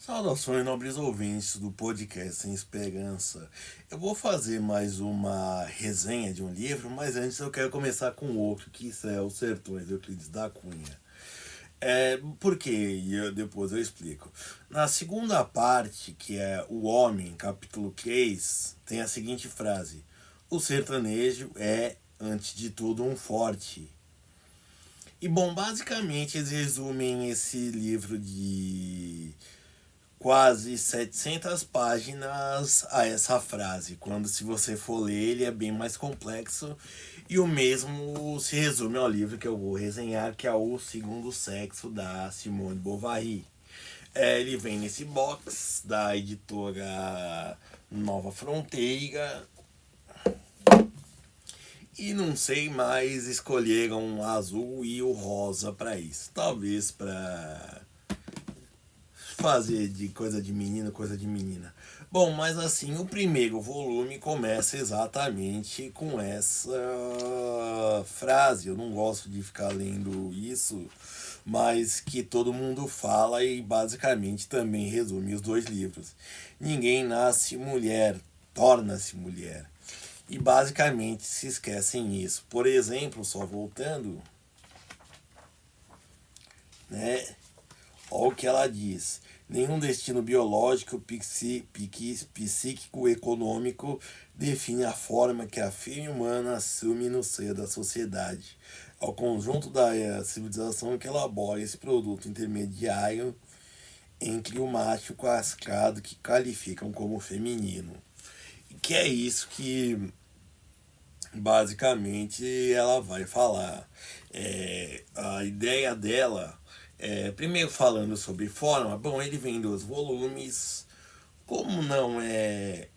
Saudações, nobres ouvintes do podcast Sem Esperança. Eu vou fazer mais uma resenha de um livro, mas antes eu quero começar com outro, que isso é Os Sertões de Euclides da Cunha. Por quê? Depois eu explico. Na segunda parte, que é O Homem, capítulo 3, tem a seguinte frase: o sertanejo é, antes de tudo, um forte. E bom, basicamente eles resumem esse livro de quase 700 páginas a essa frase, quando se você for ler ele é bem mais complexo, e o mesmo se resume ao livro que eu vou resenhar, que é O Segundo Sexo, da Simone de Bovary. Ele vem nesse box da editora Nova Fronteira, e não sei mais, escolheram o azul e o rosa para isso, talvez para fazer de coisa de menino, coisa de menina. Bom, mas assim, o primeiro volume começa exatamente com essa frase. Eu não gosto de ficar lendo isso, mas que todo mundo fala e basicamente também resume os dois livros. Ninguém nasce mulher, torna-se mulher. E basicamente se esquecem isso. Por exemplo, só voltando, né? Olha o que ela diz. Nenhum destino biológico, psíquico, econômico define a forma que a fêmea humana assume no seio da sociedade. Ao conjunto da civilização que elabora esse produto intermediário entre o macho cascado que qualificam como feminino. E que é isso que basicamente ela vai falar. A ideia dela primeiro falando sobre forma, bom, ele vem em 2 volumes, como não é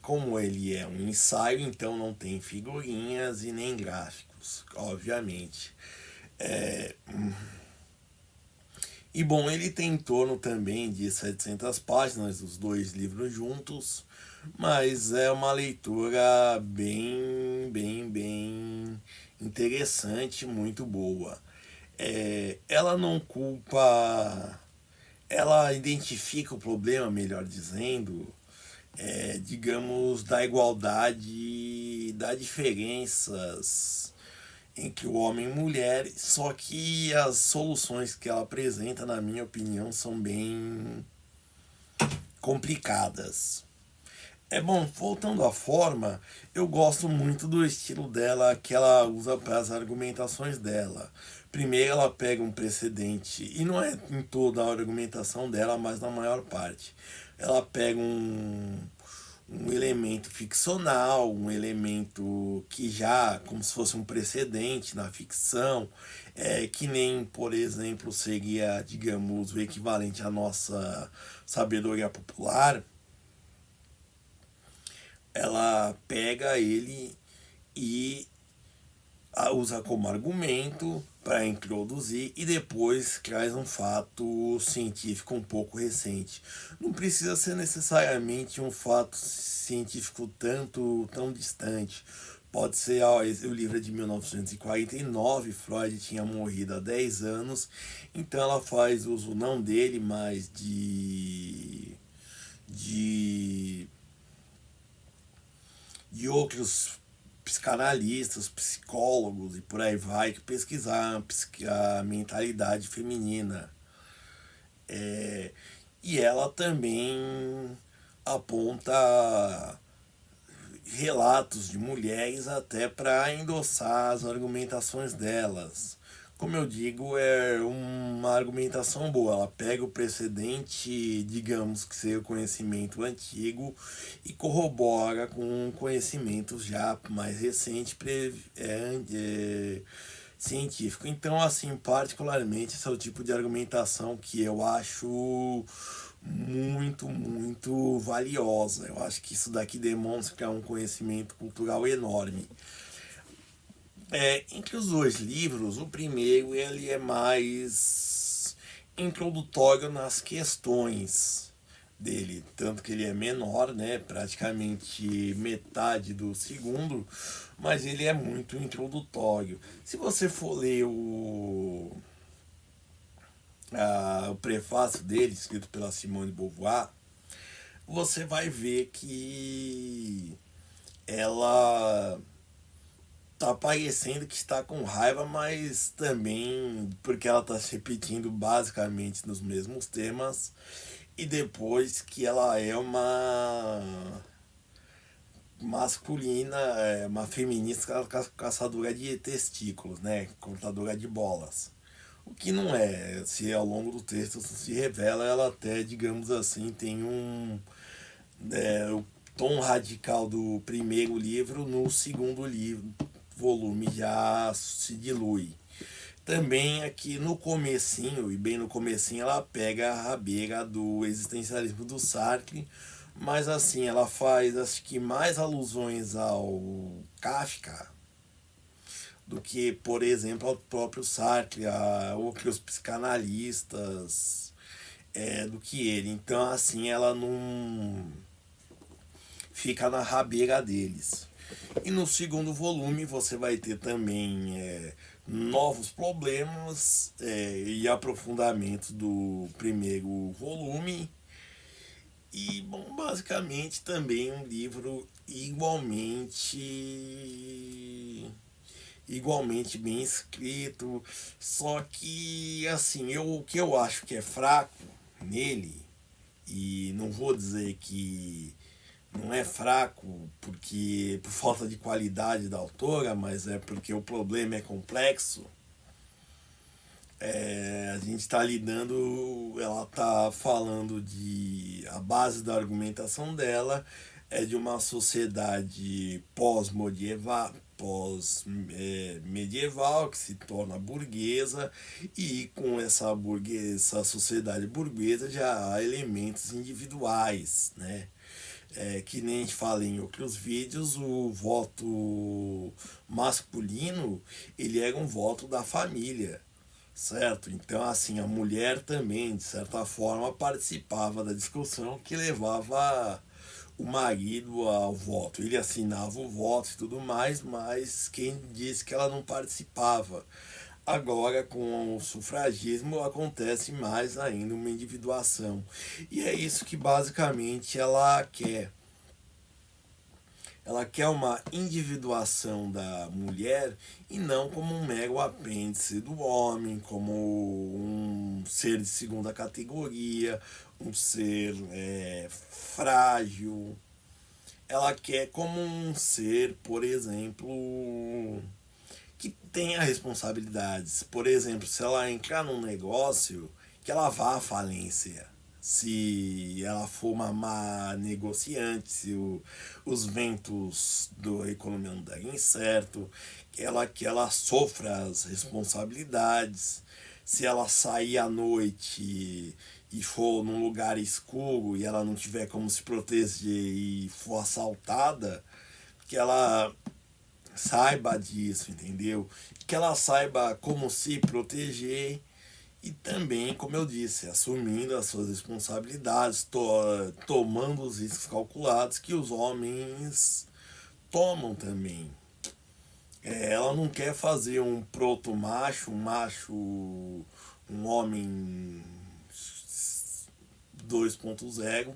como ele é um ensaio, então não tem figurinhas e nem gráficos, obviamente. E bom, ele tem em torno também de 700 páginas, os dois livros juntos, mas é uma leitura bem interessante, muito boa. Ela não culpa, ela identifica o problema, melhor dizendo, digamos, da igualdade, das diferenças entre o homem e mulher, só que as soluções que ela apresenta, na minha opinião, são bem complicadas. Bom, voltando à forma, eu gosto muito do estilo dela que ela usa para as argumentações dela. Primeiro ela pega um precedente, e não é em toda a argumentação dela, mas na maior parte. Ela pega um elemento ficcional, um elemento que já, como se fosse um precedente na ficção, que nem, por exemplo, seria, digamos, o equivalente à nossa sabedoria popular. Ela pega ele e usa como argumento para introduzir e depois traz um fato científico um pouco recente. Não precisa ser necessariamente um fato científico tão distante. Pode ser, o livro é de 1949, Freud tinha morrido há 10 anos, então ela faz uso não dele, mas de outros psicanalistas, psicólogos e por aí vai, que pesquisaram a mentalidade feminina. E ela também aponta relatos de mulheres até para endossar as argumentações delas. Como eu digo, é uma argumentação boa. Ela pega o precedente, digamos que seja o conhecimento antigo, e corrobora com conhecimentos já mais recentes, científico. Então, assim, particularmente, esse é o tipo de argumentação que eu acho muito valiosa. Eu acho que isso daqui demonstra que é um conhecimento cultural enorme. Entre os dois livros, o primeiro ele é mais introdutório nas questões dele, tanto que ele é menor, né, praticamente metade do segundo, mas ele é muito introdutório. Se você for ler o prefácio dele, escrito pela Simone de Beauvoir, você vai ver que ela tá parecendo que está com raiva, mas também porque ela tá se repetindo basicamente nos mesmos temas, e depois que ela é uma masculina, uma feminista caçadora de testículos, né? Cortadora de bolas. O que não é, se ao longo do texto se revela, ela até, digamos assim, tem o tom radical do primeiro livro no segundo livro, volume já se dilui. Também aqui no comecinho, e bem no comecinho, ela pega a rabeira do existencialismo do Sartre, mas assim, ela faz acho que mais alusões ao Kafka do que, por exemplo, ao próprio Sartre, a outros psicanalistas, do que ele. Então, assim, ela não fica na rabeira deles. E no segundo volume você vai ter também novos problemas e aprofundamentos do primeiro volume. E, bom, basicamente também um livro igualmente bem escrito, só que assim, o que eu acho que é fraco nele, e não vou dizer que não é fraco porque por falta de qualidade da autora, mas é porque o problema é complexo. A gente está lidando, ela está falando de a base da argumentação dela é de uma sociedade pós-medieval que se torna burguesa, e com essa sociedade burguesa já há elementos individuais, né? Que nem a gente fala em outros vídeos, o voto masculino ele era um voto da família, certo? Então, assim, a mulher também, de certa forma, participava da discussão que levava o marido ao voto. Ele assinava o voto e tudo mais, mas quem disse que ela não participava? Agora, com o sufragismo, acontece mais ainda uma individuação. E é isso que basicamente ela quer. Ela quer uma individuação da mulher e não como um mero apêndice do homem, como um ser de segunda categoria, um ser frágil. Ela quer como um ser, por exemplo, que tenha responsabilidades. Por exemplo, se ela entrar num negócio, que ela vá à falência. Se ela for uma má negociante, se os ventos da economia não derem certo, que ela sofra as responsabilidades. Se ela sair à noite e for num lugar escuro e ela não tiver como se proteger e for assaltada, que ela saiba disso, entendeu? Que ela saiba como se proteger e também, como eu disse, assumindo as suas responsabilidades, tomando os riscos calculados que os homens tomam também. Ela não quer fazer um proto-macho, um homem 2.0,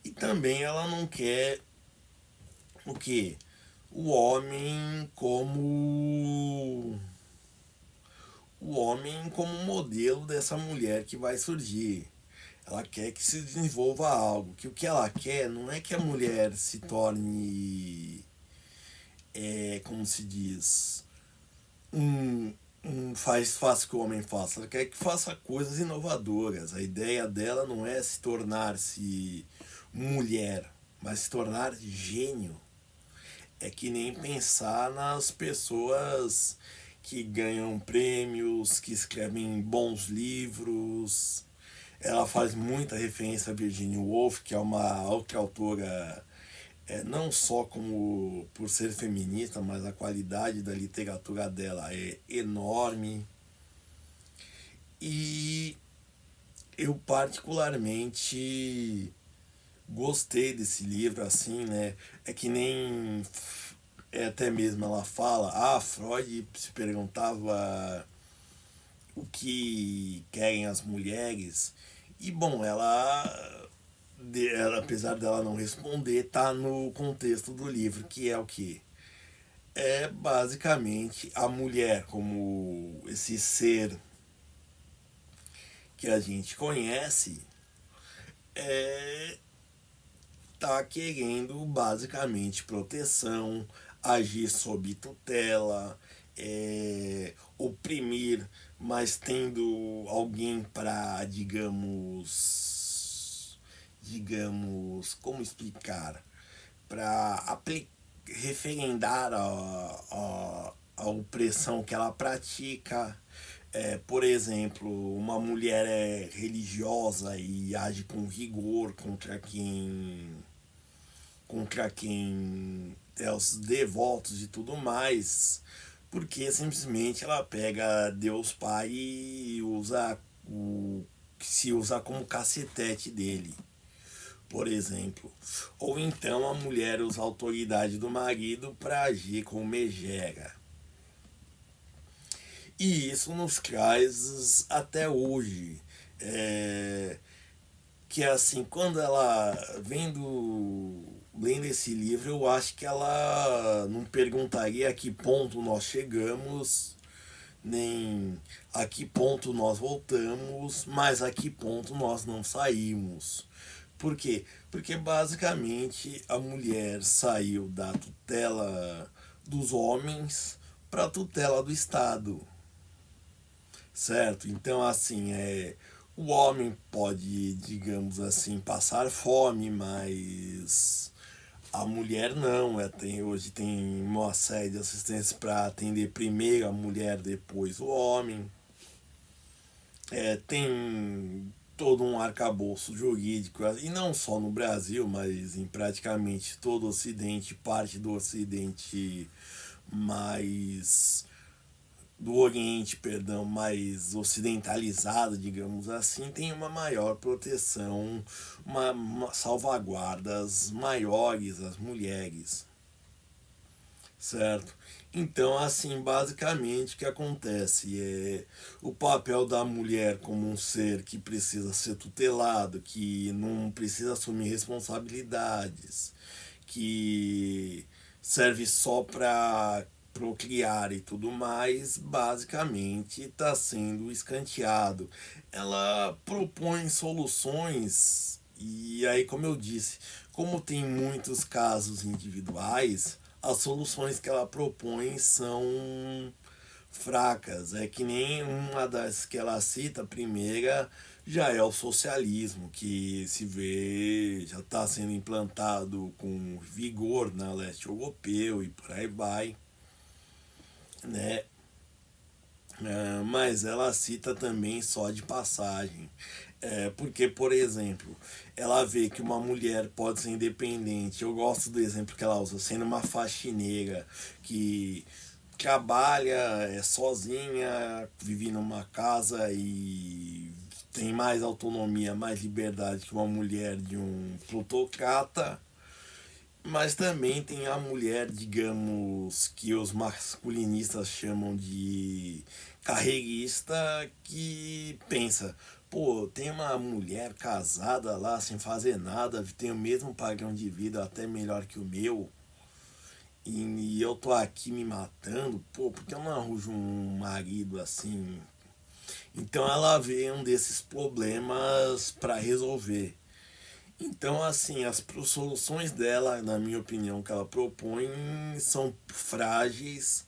e também ela não quer o que? O homem como modelo dessa mulher que vai surgir. Ela quer que se desenvolva algo. Que o que ela quer não é que a mulher se torne, como se diz, faça o que o homem faça. Ela quer que faça coisas inovadoras. A ideia dela não é se tornar-se mulher, mas se tornar gênio. É que nem pensar nas pessoas que ganham prêmios, que escrevem bons livros. Ela faz muita referência a Virginia Woolf, que é uma outra autora, não só como por ser feminista, mas a qualidade da literatura dela é enorme. E eu particularmente gostei desse livro, assim, né? É que nem até mesmo ela fala, Freud se perguntava o que querem as mulheres. E bom, ela, apesar dela não responder, tá no contexto do livro, que é o que? É basicamente a mulher como esse ser que a gente conhece, é, tá querendo basicamente proteção, agir sob tutela, oprimir, mas tendo alguém para, como explicar, para referendar a opressão que ela pratica. Por exemplo, uma mulher é religiosa e age com rigor contra quem é os devotos e tudo mais, porque simplesmente ela pega Deus Pai e se usa como cacetete dele, por exemplo. Ou então a mulher usa a autoridade do marido para agir como megera. E isso nos traz até hoje. É, que assim, quando ela lendo esse livro, eu acho que ela não perguntaria a que ponto nós chegamos, nem a que ponto nós voltamos, mas a que ponto nós não saímos. Por quê? Porque basicamente a mulher saiu da tutela dos homens para a tutela do Estado, certo? Então, assim, o homem pode, digamos assim, passar fome, mas a mulher não. Hoje tem uma série de assistências para atender primeiro a mulher, depois o homem. Tem todo um arcabouço jurídico, e não só no Brasil, mas em praticamente todo o Ocidente, parte do Ocidente mais do Oriente, perdão, mais ocidentalizado, digamos assim, tem uma maior proteção, salvaguardas maiores às mulheres, certo? Então, assim, basicamente o que acontece é o papel da mulher como um ser que precisa ser tutelado, que não precisa assumir responsabilidades, que serve só para procriar e tudo mais, basicamente está sendo escanteado. Ela propõe soluções, e aí, como eu disse, como tem muitos casos individuais, as soluções que ela propõe são fracas. É que nem uma das que ela cita, a primeira, já é o socialismo, que se vê, já está sendo implantado com vigor na leste europeu e por aí vai, né? Mas ela cita também só de passagem. Porque, por exemplo, ela vê que uma mulher pode ser independente. Eu gosto do exemplo que ela usa, sendo uma faxineira que trabalha sozinha, vive numa casa e tem mais autonomia, mais liberdade que uma mulher de um plutocrata. Mas também tem a mulher, digamos, que os masculinistas chamam de carreirista, que pensa, pô, tem uma mulher casada lá sem fazer nada, tem o mesmo padrão de vida, até melhor que o meu, e eu tô aqui me matando, pô, porque eu não arrujo um marido assim? Então ela vê um desses problemas para resolver. Então, assim, as soluções dela, na minha opinião, que ela propõe são frágeis,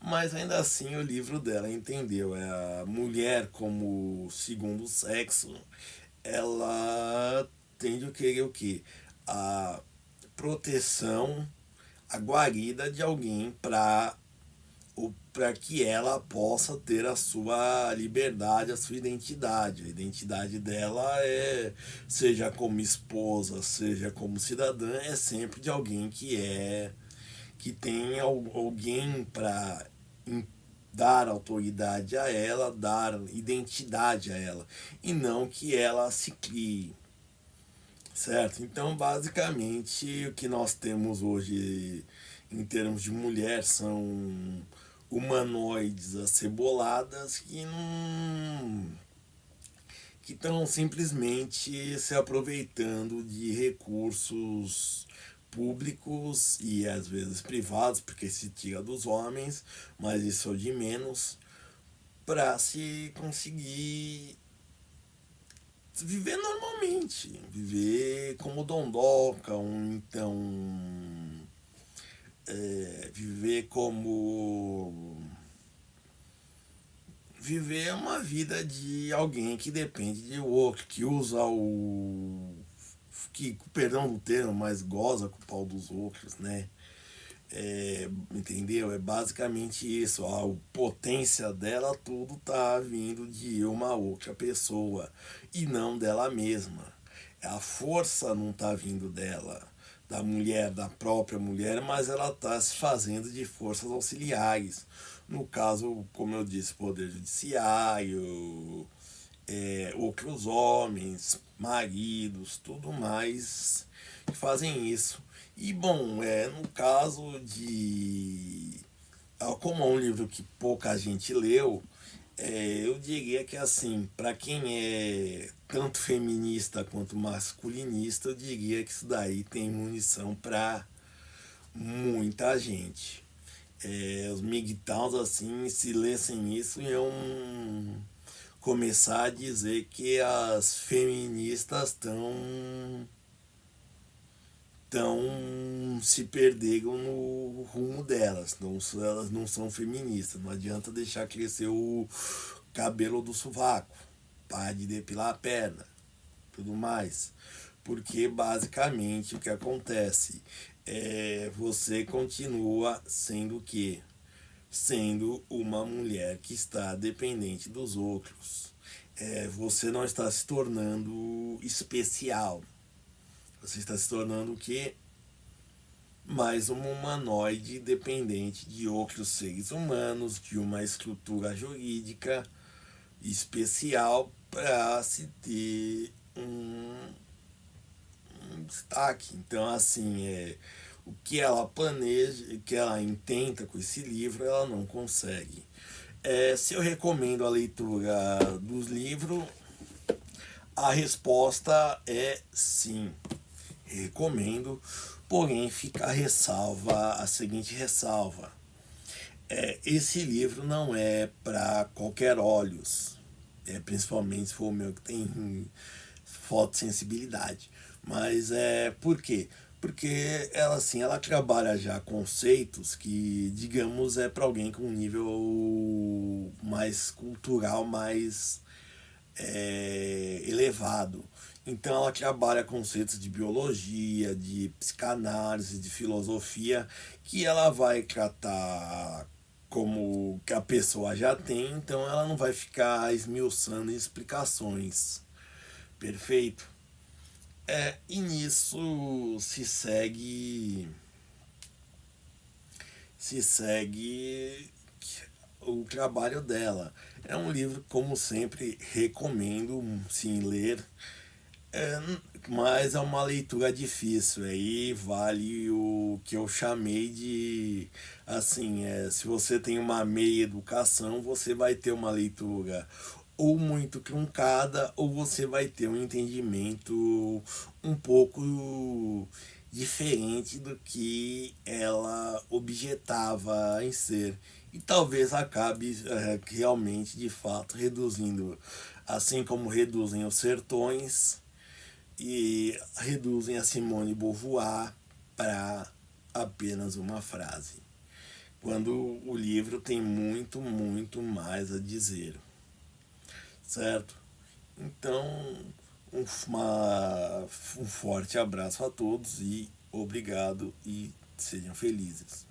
mas ainda assim o livro dela entendeu. É a mulher como segundo sexo, ela tende a querer o quê? A proteção, a guarida de alguém para que ela possa ter a sua liberdade, a sua identidade. A identidade dela seja como esposa, seja como cidadã, é sempre de alguém que tem alguém para dar autoridade a ela, dar identidade a ela, e não que ela se crie, certo? Então, basicamente, o que nós temos hoje em termos de mulher são humanoides aceboladas que estão simplesmente se aproveitando de recursos públicos e às vezes privados, porque se tira dos homens, mas isso é o de menos, para se conseguir viver normalmente, viver como dondoca, ou então viver como viver uma vida de alguém que depende de outro, que usa que, perdão do termo, mas goza com o pau dos outros, né? Entendeu? É basicamente isso. A potência dela tudo tá vindo de uma outra pessoa e não dela mesma. A força não tá vindo dela, da mulher, da própria mulher, mas ela tá se fazendo de forças auxiliares. No caso, como eu disse, poder judiciário, outros homens, maridos, tudo mais que fazem isso. E bom, no caso de. Como é um livro que pouca gente leu, eu diria que assim, para quem é tanto feminista quanto masculinista, eu diria que isso daí tem munição para muita gente. Os MGTOWs, assim, se lessem isso, iam começar a dizer que as feministas estão se perderam no rumo delas. Não, elas não são feministas. Não adianta deixar crescer o cabelo do sovaco, parar de depilar a perna, tudo mais. Porque basicamente o que acontece é você continua sendo o quê? Sendo uma mulher que está dependente dos outros. Você não está se tornando especial. Você está se tornando o quê? Mais um humanoide dependente de outros seres humanos, de uma estrutura jurídica especial para se ter um destaque. Então, assim, o que ela planeja, o que ela intenta com esse livro, ela não consegue. Se eu recomendo a leitura dos livros, a resposta é sim. Recomendo, porém fica a seguinte ressalva. Esse livro não é para qualquer olhos, principalmente se for o meu que tem fotossensibilidade. Mas por quê? Porque ela assim, ela trabalha já conceitos que, digamos, é para alguém com um nível mais cultural, mais elevado. Então ela trabalha conceitos de biologia, de psicanálise, de filosofia, que ela vai tratar como que a pessoa já tem, então ela não vai ficar esmiuçando explicações. Perfeito? E nisso se segue o trabalho dela. É um livro, como sempre, recomendo sim ler, é, mas é uma leitura difícil. Aí vale o que eu chamei de assim, se você tem uma meia educação, você vai ter uma leitura ou muito truncada, ou você vai ter um entendimento um pouco diferente do que ela objetava em ser. E talvez acabe realmente, de fato, reduzindo, assim como reduzem os sertões e reduzem a Simone Beauvoir para apenas uma frase. Quando o livro tem muito, muito mais a dizer. Certo? Então, um forte abraço a todos e obrigado e sejam felizes.